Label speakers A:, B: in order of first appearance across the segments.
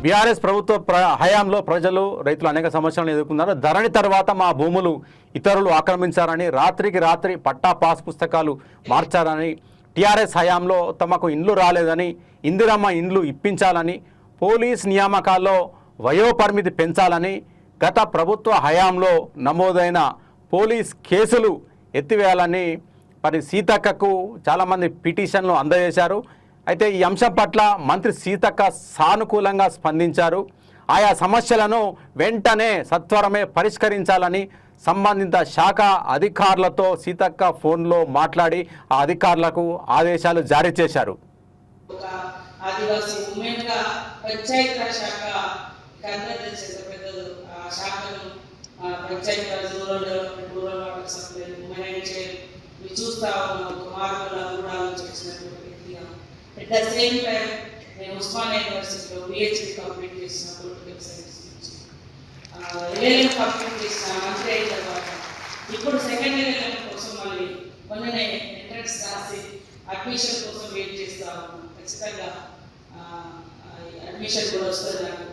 A: BRS ప్రభుత్వ హయాంలో ప్రజలు రైతులు అనేక సమస్యలను ఎదుర్కొన్నారు. ధరణి తర్వాత మా భూములు ఇతరులు ఆక్రమించారని, రాత్రికి రాత్రి పట్టా పాస్ పుస్తకాలు మార్చారని, టీఆర్ఎస్ హయాంలో తమకు ఇండ్లు రాలేదని, ఇందిరమ్మ ఇండ్లు ఇప్పించాలని, పోలీస్ నియామకాల్లో వయోపరిమితి పెంచాలని, గత ప్రభుత్వ హయాంలో నమోదైన పోలీస్ కేసులు ఎత్తివేయాలని మరి సీతక్కకు చాలామంది పిటిషన్లు అందజేశారు. అయితే ఈ అంశం పట్ల మంత్రి సీతక్క సానుకూలంగా స్పందించారు. ఆయా సమస్యలను వెంటనే సత్వరమే పరిష్కరించాలని సంబంధిత శాఖ అధికారులతో సీతక్క ఫోన్లో మాట్లాడి ఆ అధికారులకు ఆదేశాలు జారీ చేశారు.
B: At the same time, నేను ఉస్మానియా యూనివర్సిటీలో PhD కంప్లీట్ చేసిన పొలిటికల్ సైన్స్ నుంచి LLM కంప్లీట్ చేసిన మంత్రి అయిన తర్వాత ఇప్పుడు సెకండ్ ఇయర్ LLM కోసం మళ్ళీ మొన్ననే ఎంట్రన్స్ రాసి అడ్మిషన్ కోసం వెయిట్ చేస్తా ఉన్నాను. ఖచ్చితంగా అడ్మిషన్ కూడా వస్తుంది నాకు.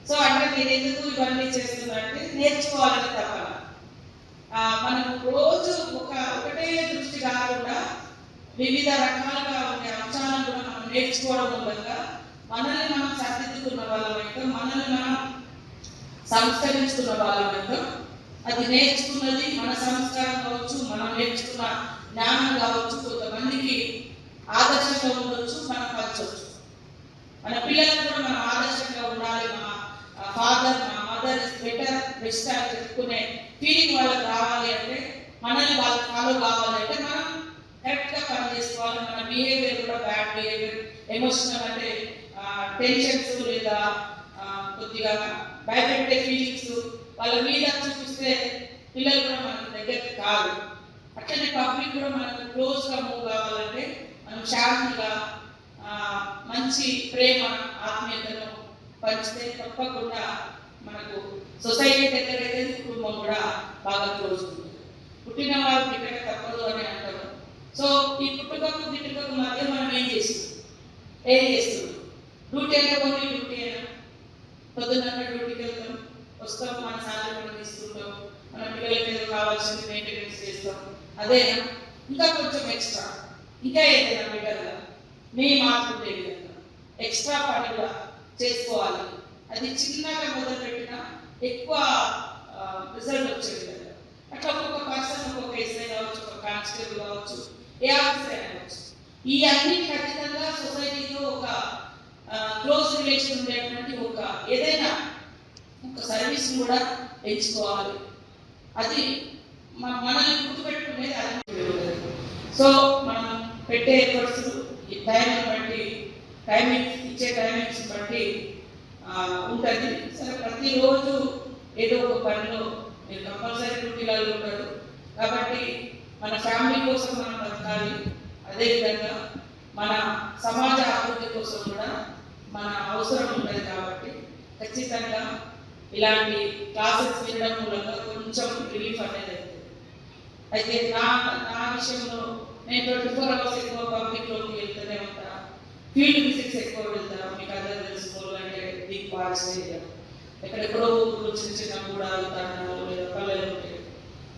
B: సో అంటే నేను ఎందుకు ఇవన్నీ చేస్తున్నా అంటే నేర్చుకోవాలని తప్పన మనం రోజు ఒకటే దృష్టి కాకుండా వివిధ రకాలుగా ఉండే అంశాలను కూడా మనం నేర్చుకోవడం మూలంగా మనల్ని మనం సరిదిద్దుకున్న వాళ్ళమైతే, మనల్ని మనం సంస్కరించుకున్న వాళ్ళమైతే, అది నేర్చుకున్నది మన సంస్కారం కావచ్చు, మనం నేర్చుకున్న జ్ఞానం కావచ్చు, కొంతమందికి ఆదర్శంగా ఉండొచ్చు, మనం పంచవచ్చు. మన పిల్లలకు కూడా మనం ఆదర్శంగా ఉండాలి. మా ఫాదర్ మా మదర్ ఇస్ బెటర్ బెస్ట్ అని చెప్పుకునే ఫీలింగ్ వాళ్ళకి రావాలి అంటే, మనల్ని వాళ్ళకి ఫాలో కావాలంటే మనం కరెక్ట్గా పని చేసుకోవాలి. మన బిహేవియర్ కూడా బ్యాడ్ బిహేవియర్, ఎమోషనల్ అంటే టెన్షన్స్ లేదా కొద్దిగా భయపెట్టే ఫీలింగ్స్ వాళ్ళ మీద చూపిస్తే పిల్లలు కూడా మనకు దగ్గరికి కాదు. అట్లనే పబ్లిక్ కూడా మనకు క్లోజ్గా మూవ్ కావాలంటే మనం శాంతిగా మంచి ప్రేమ ఆత్మీయతను పంచితే తప్పకుండా మనకు సొసైటీ దగ్గరైతే కుటుంబం కూడా బాగా క్లోజ్ ఉంటుంది. పుట్టిన వారు గిట్టక తప్పదు అని అంటారు. సో ఈ పుట్టుకకు గిట్టుకకు మధ్య మనం ఏం చేస్తున్నాం? డ్యూటీ అయినా కొన్ని డ్యూటీ అయినా పొద్దున్న డ్యూటీకి వెళ్తాం, వస్తాం, మన సాలరీ మనం తీసుకుంటాం, మన పిల్లలకి ఏదో కావాల్సింది మెయింటెనెన్స్ చేస్తాం. అదేనా ఇంకా కొంచెం ఎక్స్ట్రా, ఇంకా ఏదైనా బెటర్గా మీ మార్పుండే విధంగా ఎక్స్ట్రా పని కూడా చేసుకోవాలి. అది చిన్నగా మొదలుపెట్టినా ఎక్కువ రిజల్ట్ వచ్చే విధంగా అట్లా ఒక్కొక్క పర్సన్ ఒక్కొక్క ఎస్ఐ కావచ్చు, ఒక కానిస్టేబుల్ కావచ్చు, ఏ ఆఫీసర్ కావచ్చు, ఈ అన్ని ఖచ్చితంగా సొసైటీతో ఒక క్లోజ్ రిలేషన్ ఉండేటువంటి ఒక ఏదైనా ఒక సర్వీస్ కూడా ఎంచుకోవాలి. అది మనల్ని గుర్తుపెట్టుకునేది అది. సో మనం పెట్టే ఎఫర్ట్స్ ఈ టైంని బట్టి, ఇచ్చే టైమింగ్స్ బట్టి ఉంటుంది. సరే ప్రతిరోజు ఏదో ఒక పనిలో మీరు కంపల్సరీ డ్యూటీలలో ఉంటారు కాబట్టి మన ఫ్యామిలీ కోసం మనం బతకాలి. అదేవిధంగా మన సమాజ అభివృద్ధి కోసం కూడా మన అవసరం ఉంటుంది కాబట్టి ఖచ్చితంగా ఇలాంటి క్లాసెస్ వినడం మూలంగా కొంచెం రిలీఫ్ అనేది అవుతుంది. అయితే నా విషయంలో నేను 24 hours ఎక్కువ పబ్లిక్లోకి వెళ్తూనే ఉంటాను. ఫీల్డ్ విజిట్స్ ఎక్కువ వెళ్తాను. మీకు అందరూ తెలుసుకోవాలి అంటే బిగ్ పార్ట్స్ ఎక్కడెక్కడో చిన్న చిన్న కూడా తండాలు లేదా పల్లెలు ఉంటాయి.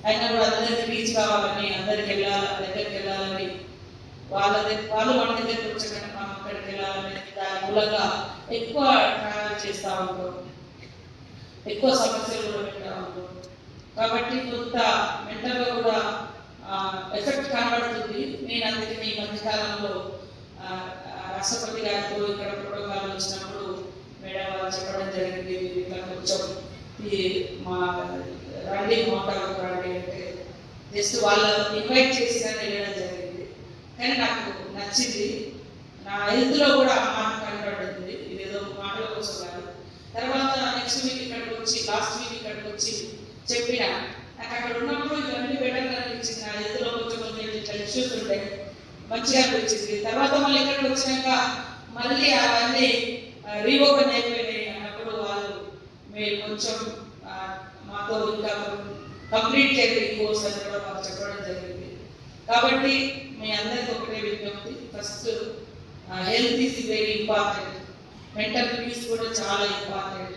B: అయినా కూడా అందరికి రీచ్ కావాలని, అందరికి దగ్గరికి వెళ్ళాలని, వాళ్ళు మన దగ్గరికి వచ్చాక మనం అక్కడికి వెళ్ళాలని దాని మూలంగా ఎక్కువ ట్రావెల్ చేస్తూ ఉంటాం, ఎక్కువ సమస్యలు కూడా వింటూ ఉంటాం. కాబట్టి కొంత మెంటల్గా కూడా ఎఫెక్ట్ కనబడుతుంది. నేను అందుకే ఈ మధ్యకాలంలో రాష్ట్రపతి గారితో ఇక్కడ ప్రోటోకాల్ వచ్చినప్పుడు మేడం వాళ్ళు చెప్పడం జరిగింది, ఇట్లా కొంచెం ఈ మా రండి మోటార్ రండి అంటే జస్ట్ వాళ్ళు ఇన్వైట్ చేసి వెళ్ళడం జరిగింది. కానీ నాకు నచ్చింది. నా హెల్త్లో కూడా ఆ మాట కనబడుతుంది. ఇదేదో మాటల కోసం కాదు. తర్వాత నెక్స్ట్ వీక్ ఇక్కడికి వచ్చి, లాస్ట్ వీక్ ఇక్కడికి వచ్చి చెప్పిన నాకు అక్కడ ఉన్నప్పుడు ఇవన్నీ బెటర్గా అనిపించింది. నా హెల్త్లో కొంచెం ఇట్లా ఇష్యూస్ ఉంటాయి, మంచిగా అనిపించింది. తర్వాత మళ్ళీ ఇక్కడికి వచ్చినాక మళ్ళీ అవన్నీ రీఓపెన్ అయిపోయినాయి అన్నప్పుడు వాళ్ళు మీరు కొంచెం మాతో ఇంకా కంప్లీట్ చేయండి కోర్స్ అని కూడా మాకు చెప్పడం జరిగింది. కాబట్టి మీ అందరికీ ఒకటే విజ్ఞప్తి, first health is very important. Mental peace కూడా చాలా ఇంపార్టెంట్.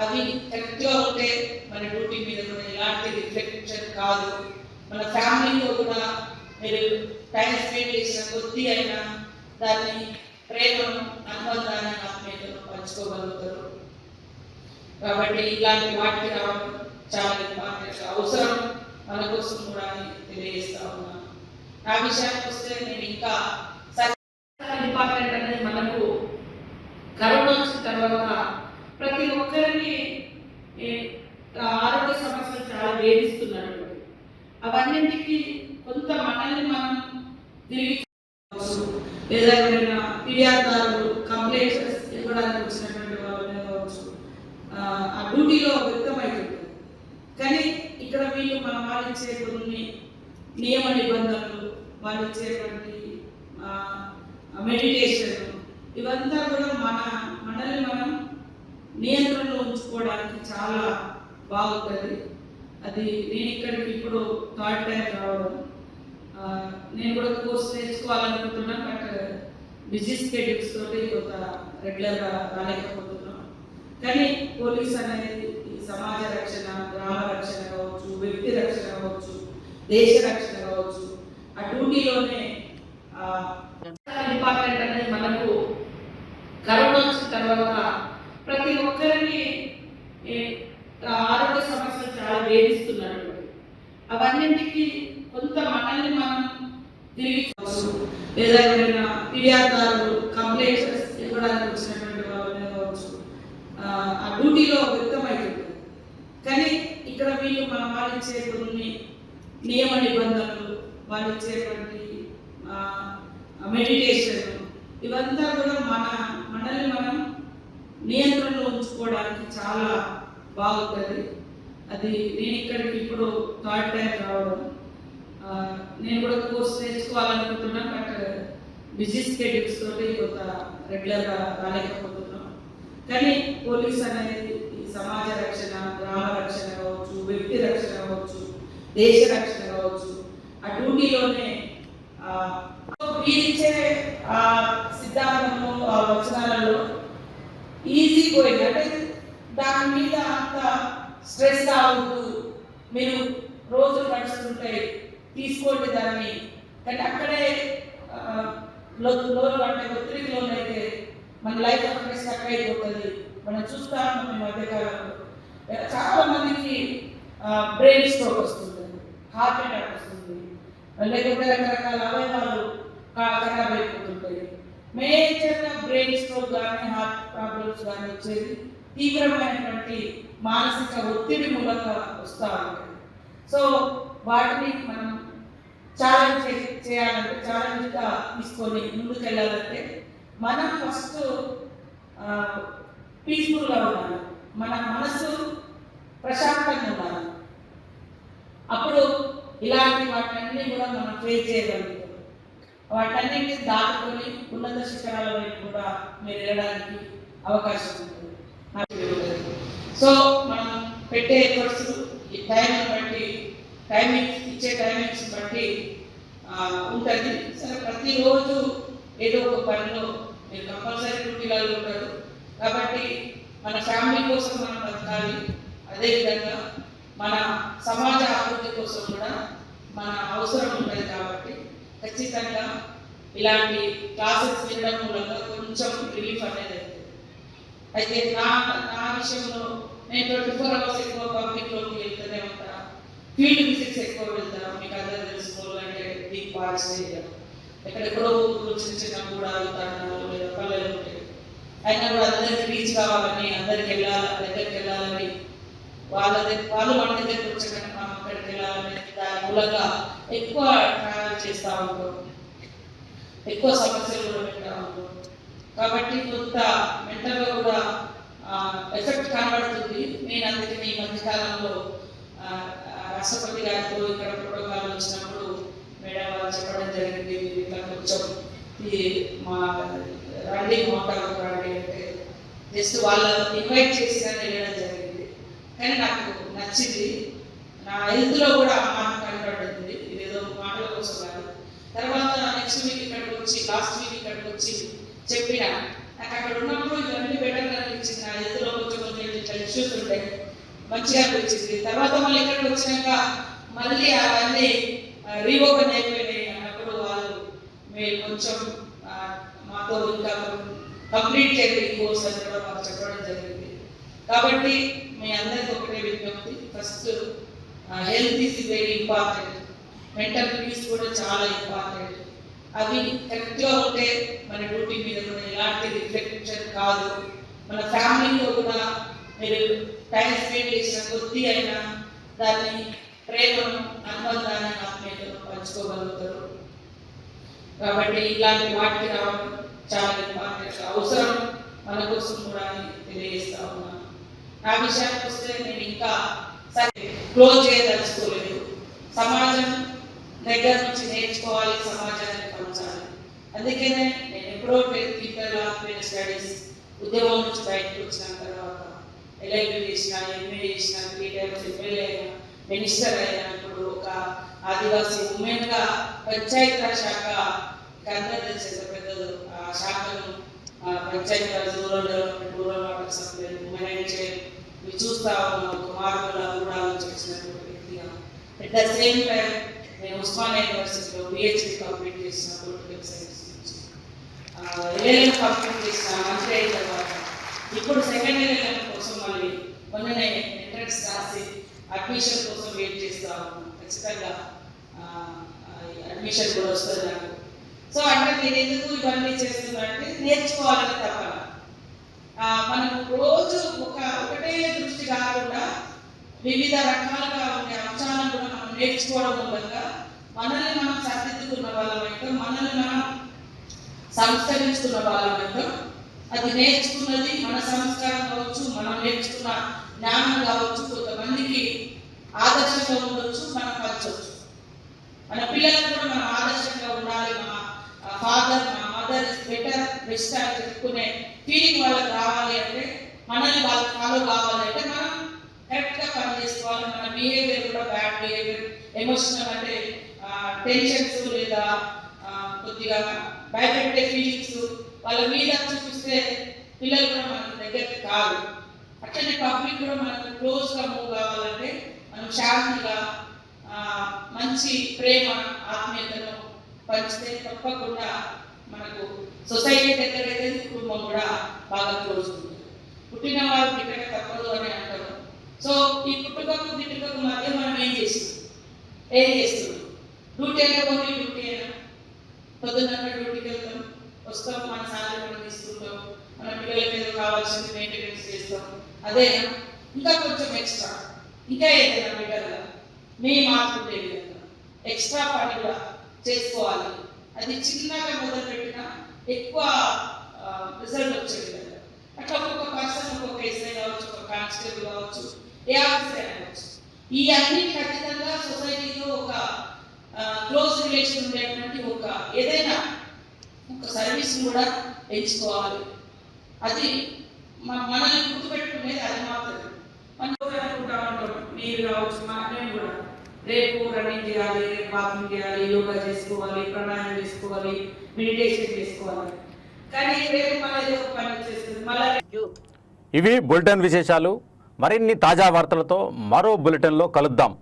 B: అవి కరెక్ట్గా ఉంటే మన డ్యూటీ మీద కూడా ఎలాంటి రిఫ్లెక్షన్ కాదు. మన ఫ్యామిలీలో కూడా మీరు టైం స్పెండ్ చేసిన కొద్ది అయినా దాన్ని ప్రేమను, అనుబంధాన్ని, ఆత్మీయతను పంచుకోగలుగుతారు. కాబట్టి ఇలాంటి వాటికి రావడం చాలా ఇంపార్టెంట్, అవసరం మన కోసం కూడా అని తెలియజేస్తా ఉన్నాను. నా విషయానికి వస్తే నేను ఇంకా డిపార్ట్మెంట్ అనేది మనకు కరోనా వచ్చిన తర్వాత ప్రతి ఒక్కరిని ఆరోగ్య సమస్యలు చాలా వేధిస్తున్నారు. అవన్నింటికి కొంత మనల్ని మనం తిరిగి లేదా ఎవరైనా ఫిర్యాదుదారులు కంప్లైంట్స్ ఇవ్వడానికి వచ్చినటువంటి వాళ్ళని కావచ్చు, ఆ డ్యూటీలో వ్యక్తమవుతుంది. కానీ ఇక్కడ వీళ్ళు మనం పాలించే కొన్ని నియమ నిబంధనలు, వాళ్ళు ఇచ్చేటువంటి మెడిటేషన్, ఇవంతా కూడా మనల్ని మనం నియంత్రణలో ఉంచుకోవడానికి చాలా బాగుంటుంది. అది నేను ఇక్కడికి ఇప్పుడు థర్డ్ టైం రావడం, నేను కూడా కోర్స్ నేర్చుకోవాలనుకుంటున్నాను. బట్ బిజీ స్కెడ్యూల్స్ తోటి కొంత రెగ్యులర్గా రాలేకపోతున్నాను. కానీ పోలీస్ అనేది సమాజ రక్షణ, గ్రామ రక్షణ కావచ్చు, వ్యక్తి రక్షణ కావచ్చు, దేశ రక్షణ కావచ్చు, ఆ డ్యూటీలోనే డిపార్ట్మెంట్ అనేది మనకు కరోనా వచ్చిన తర్వాత ప్రతి ఒక్కరిని ఆరోగ్య సమస్యలు చాలా వేధిస్తున్నారు. అవన్నింటికి కొంత మనల్ని మనం తిరిగి లేదా ఎవరైనా ఫిర్యాదుదారులు కంప్లైంట్స్ ఇవ్వడానికి వచ్చినటువంటి వాళ్ళని కావచ్చు, ఆ డ్యూటీలో వ్యక్తమవుతుంది. కానీ ఇక్కడ వీళ్ళు మనం పాలించే కొన్ని నియమ నిబంధనలు, వాళ్ళు ఇచ్చేటువంటి మెడిటేషన్, ఇవంతా కూడా మనల్ని మనం నియంత్రణలో ఉంచుకోవడానికి చాలా బాగుంటుంది. అది నేను ఇక్కడికి ఇప్పుడు థర్డ్ టైం రావడం, నేను కూడా కోర్స్ నేర్చుకోవాలనుకుంటున్నాను. బట్ బిజీ స్కెడ్యూల్స్ తోటి కొంత రెగ్యులర్గా రాలేకపోతున్నాను. కానీ పోలీస్ అనేది సమాజ రక్షణ, గ్రామ రక్షణ కావచ్చు, వ్యక్తి రక్షణ కావచ్చు, దేశ రక్షణ కావచ్చు, ఆ డ్యూటీలోనే వీరిచ్చే సిద్ధాంతంలో, ఆ వచనాలలో ఈజీ గోయింగ్, అంటే దాని మీద అంత స్ట్రెస్ కావద్దు, మీరు రోజు నడుస్తుంటే తీసుకోండి దాన్ని. కానీ అక్కడే లోన్ అంటే ఒత్తిడికి లోన్ అయితే మన లైఫ్ అక్కడే స్టక్ అయిపోతుంది. మనం చూస్తాము ఈ మధ్యకాలంలో చాలా మందికి బ్రెయిన్ స్ట్రోక్ వస్తుంది, హార్ట్ అటాక్ వస్తుంది, లేకపోతే రకరకాల అవయవాలు ఖరాబ్ అయిపోతుంటాయి. మేజర్గా బ్రెయిన్ స్ట్రోక్ కానీ హార్ట్ ప్రాబ్లమ్స్ కానీ వచ్చేది తీవ్రమైనటువంటి మానసిక ఒత్తిడి మూలంగా వస్తూ ఉంటాయి. సో వాటిని మనం ఛాలెంజ్ చేయాలంటే, ఛాలెంజ్గా తీసుకొని ముందుకు వెళ్ళాలంటే మనం ఫస్ట్ పీస్ఫుల్గా ఉండాలి, మన మనసు ప్రశాంతంగా ఉండాలి. అప్పుడు ఇలాంటి వాటిని కూడా మనం ఫేస్ చేయగలుగుతాం. వాటన్నింటినీ దాటుకొని ఉన్నత శిఖరాల వైపు కూడా మీరు వెళ్ళడానికి అవకాశం ఉంటుంది. సో మనం పెట్టే ఎఫర్ట్స్, ఈ టైంని బట్టి, ఇచ్చే టైమింగ్స్ బట్టి ఉంటుంది. సరే, ప్రతిరోజు ఏదో ఒక పనిలో మీరు కంపల్సరీ డ్యూటీలలో ఉంటారు. కాబట్టి మన ఫ్యామిలీ కోసం మనం బతకాలి, అదేవిధంగా మన సమాజ అభివృద్ధి కోసం కూడా మన అవసరం ఉంటుంది. కాబట్టి ఖచ్చితంగా ఇలాంటి క్లాసెస్ వినడం మూలంగా కొంచెం రిలీఫ్ అనేది అవుతుంది. అయితే నా విషయంలో నేను 24 hours ఎక్కువ పబ్లిక్లోకి వెళ్తూనే ఉంటా, ఫీల్డ్ విజిట్స్ ఎక్కువ వెళ్తా. మీకు అందరూ తెలుసుకోవాలంటే బిగ్ పార్క్స్ ఎక్కడెక్కడో చిన్న కూడా తాండాలు లేదా పల్లెలు ఉంటాయి. అయినా కూడా అందరికి రీచ్ కావాలని, అందరికి దగ్గరికి వెళ్ళాలని, వాళ్ళు మన దగ్గరికి వచ్చాకని మనం అక్కడికి వెళ్ళాలని దాని మూలంగా ఎక్కువ ట్రావెల్ చేస్తూ ఉంటాం, ఎక్కువ సమస్యలు కూడా పెడతా ఉంటాం. కాబట్టి కొంత మెంటల్గా కూడా ఎఫెక్ట్ కనబడుతుంది. నేను అందుకని ఈ మధ్యకాలంలో రాష్ట్రపతి గారితో ఇక్కడ ప్రోటోకాల్ వచ్చినప్పుడు మేడం వాళ్ళు చెప్పడం జరిగింది, ఇట్లా కొంచెం ఈ మా రండి మోటార్ రండి అంటే జస్ట్ వాళ్ళు ఇన్వైట్ చేసి వెళ్ళడం జరిగింది. కానీ నాకు నచ్చింది, నా హెల్త్లో కూడా ఆనందం కనబడుతుంది. ఇదేదో మాటల కోసం కాదు. తర్వాత నెక్స్ట్ వీక్ ఇక్కడికి వచ్చి, లాస్ట్ వీక్ ఇక్కడికి వచ్చి చెప్పిన నాకు అక్కడ ఉన్నప్పుడు ఇవన్నీ బెటర్ అనిపించింది. నా ఎదురులో కొంచెం ఇట్లా ఇష్యూస్ ఉంటాయి, మంచిగా అనిపించింది. తర్వాత మళ్ళీ ఇక్కడికి వచ్చినాక మళ్ళీ అవన్నీ రీఓపెన్ అయిపోయినాయి అన్నప్పుడు వాళ్ళు మీరు కొంచెం మాతో ఇంకా కంప్లీట్ చేయండి కోర్స్ అని కూడా మాకు చెప్పడం జరిగింది. కాబట్టి మీ అందరికీ ఒకటే విజ్ఞప్తి, first health is very important, mental peace కూడా చాలా ఇంపార్టెంట్. అవి కరెక్ట్గా ఉంటే మన డ్యూటీ మీద కూడా ఎలాంటి రిఫ్లెక్షన్ కాదు. మన ఫ్యామిలీతో కూడా మీరు టైం స్పెండ్ చేసిన కొద్ది అయినా దాన్ని ప్రేమను, అనుబంధాన్ని, ఆత్మీయతను పంచుకోగలుగుతారు. కాబట్టి ఇలాంటి వాటికి రావడం చాలా ఇంపార్టెంట్, అవసరం మన కోసం కూడా అని తెలియజేస్తా ఉన్నాను. నా విషయానికి వస్తే నేను ఇంకా సరే క్లోజ్ చేయదలుచుకోలేదు. సమాజం దగ్గర నుంచి నేర్చుకోవాలి, సమాజానికి పంచాలి. అందుకనే నేను ఎప్పుడో ఇంటర్ స్టడీస్ ఉద్యోగం నుంచి బయటకు వచ్చిన తర్వాత ఎల్ఎల్బీ చేసిన, ఎంఏ చేసిన, 3 times ఎమ్మెల్యే అయినా, మినిస్టర్ అయినా, ఇప్పుడు ఒక ఆదివాసీ ఉమెన్గా పంచాయతీరాజ్ శాఖ అందరూ తెలిసేది పెద్దలు ఆ శాఖను Panchayati Raj, rural development, rural water supply, women and child ఇవి చూస్తా ఉన్నాం. ఒక మార్పుల కూడా చేసినటువంటి వ్యక్తిగా అట్ ద సేమ్ టైం నేను ఉస్మానియా యూనివర్సిటీలో పిహెచ్డి కంప్లీట్ చేసిన పొలిటికల్ సైన్స్ నుంచి, ఎల్ఎల్ఎం కంప్లీట్ చేసిన మంత్రి అయిన తర్వాత ఇప్పుడు సెకండ్ ఎల్ఎల్ఎం కోసం మళ్ళీ మొన్ననే ఎంట్రన్స్ రాసి అడ్మిషన్ కోసం వెయిట్ చేస్తా ఉన్నాను. ఖచ్చితంగా అడ్మిషన్ కూడా వస్తుంది నాకు. సో అంటే నేను ఎందుకు ఇవన్నీ చేస్తున్నానంటే నేర్చుకోవాలని తప్పన. మనం రోజు ఒకటే దృష్టి కాకుండా వివిధ రకాలుగా ఉండే అంశాలను కూడా మనం నేర్చుకోవడం మూలంగా మనల్ని మనం సరిదిద్దుకున్న వాళ్ళమైతే, మనల్ని మనం సంస్కరించుకున్న వాళ్ళమైతే, అది నేర్చుకున్నది మన సంస్కారం కావచ్చు, మనం నేర్చుకున్న జ్ఞానం కావచ్చు, కొంతమందికి ఆదర్శంగా ఉండొచ్చు, మనం పంచవచ్చు. మన పిల్లలకు కూడా మనం ఆదర్శంగా ఉండాలి. మా ఫాదర్, మా మదర్ ఇస్ బెటర్, బెస్ట్ అని చెప్పుకునే ఫీలింగ్ వాళ్ళకి రావాలి అంటే, మనల్ని వాళ్ళకి ఫాలో కావాలి అంటే మనం కరెక్ట్గా పని చేసుకోవాలి. మన బిహేవియర్ కూడా బ్యాడ్ బిహేవియర్, ఎమోషనల్ అంటే టెన్షన్స్ లేదా కొద్దిగా భయపెట్టే ఫీలింగ్స్ వాళ్ళ మీద చూపిస్తే పిల్లలు కూడా మన దగ్గరికి కాదు. అట్లనే పబ్లిక్ కూడా మనకు క్లోజ్గా మూవ్ కావాలంటే మనం శాంతిగా మంచి ప్రేమ, ఆత్మీయతను పంచితే తప్పకుండా మనకు సొసైటీ దగ్గర అయితే కుటుంబం కూడా బాగా క్లోజ్ ఉంటుంది. పుట్టిన వారు గిట్టక తప్పదు అని అంటారు. సో ఈ పుట్టుకకు గిట్టుకకు మధ్య మనం ఏం చేస్తున్నాం? డ్యూటీ అయినా కొన్ని డ్యూటీ అయినా పొద్దున్న డ్యూటీకి వెళ్తాం, వస్తాం, మన సాలరీ మనం తీసుకుంటాం, మన పిల్లలకి ఏదో కావాల్సింది మెయింటెనెన్స్ చేస్తాం. అదే ఇంకా కొంచెం ఎక్స్ట్రా, ఇంకా ఏదైనా బెటర్గా మీ మార్పు ఉండే విధంగా ఎక్స్ట్రా పని కూడా చేసుకోవాలి. అది చిన్నగా మొదలుపెట్టినా ఎక్కువ రిజల్ట్ వచ్చే విధంగా అట్లా ఒక్కొక్క పర్సన్, ఒక్కొక్క ఎస్ఐ కావచ్చు, ఒక కానిస్టేబుల్ కావచ్చు, ఏ ఆఫీసర్ కావచ్చు, ఈ అన్ని ఖచ్చితంగా సొసైటీలో ఒక క్లోజ్ రిలేషన్ ఉండేటువంటి ఒక ఏదైనా ఒక సర్వీస్ కూడా ఎంచుకోవాలి. అది మనల్ని గుర్తుపెట్టుకునేది అది మాత్రమే. మనం అనుకుంటా ఉంటాం, మీరు కావచ్చు, మేము కూడా రేపు రన్నింగ్ చేయాలి, రేపు వాకింగ్ చేయాలి, యోగా చేసుకోవాలి, ప్రాణాయామం చేసుకోవాలి, మెడిటేషన్ చేసుకోవాలి, కానీ రేపు మళ్ళీ ఏదో ఒక పని వచ్చేస్తుంది మళ్ళీ.
A: ఇవి బులెటిన్ విశేషాలు. మరిన్ని తాజా వార్తలతో మరో బులెటిన్లో కలుద్దాం.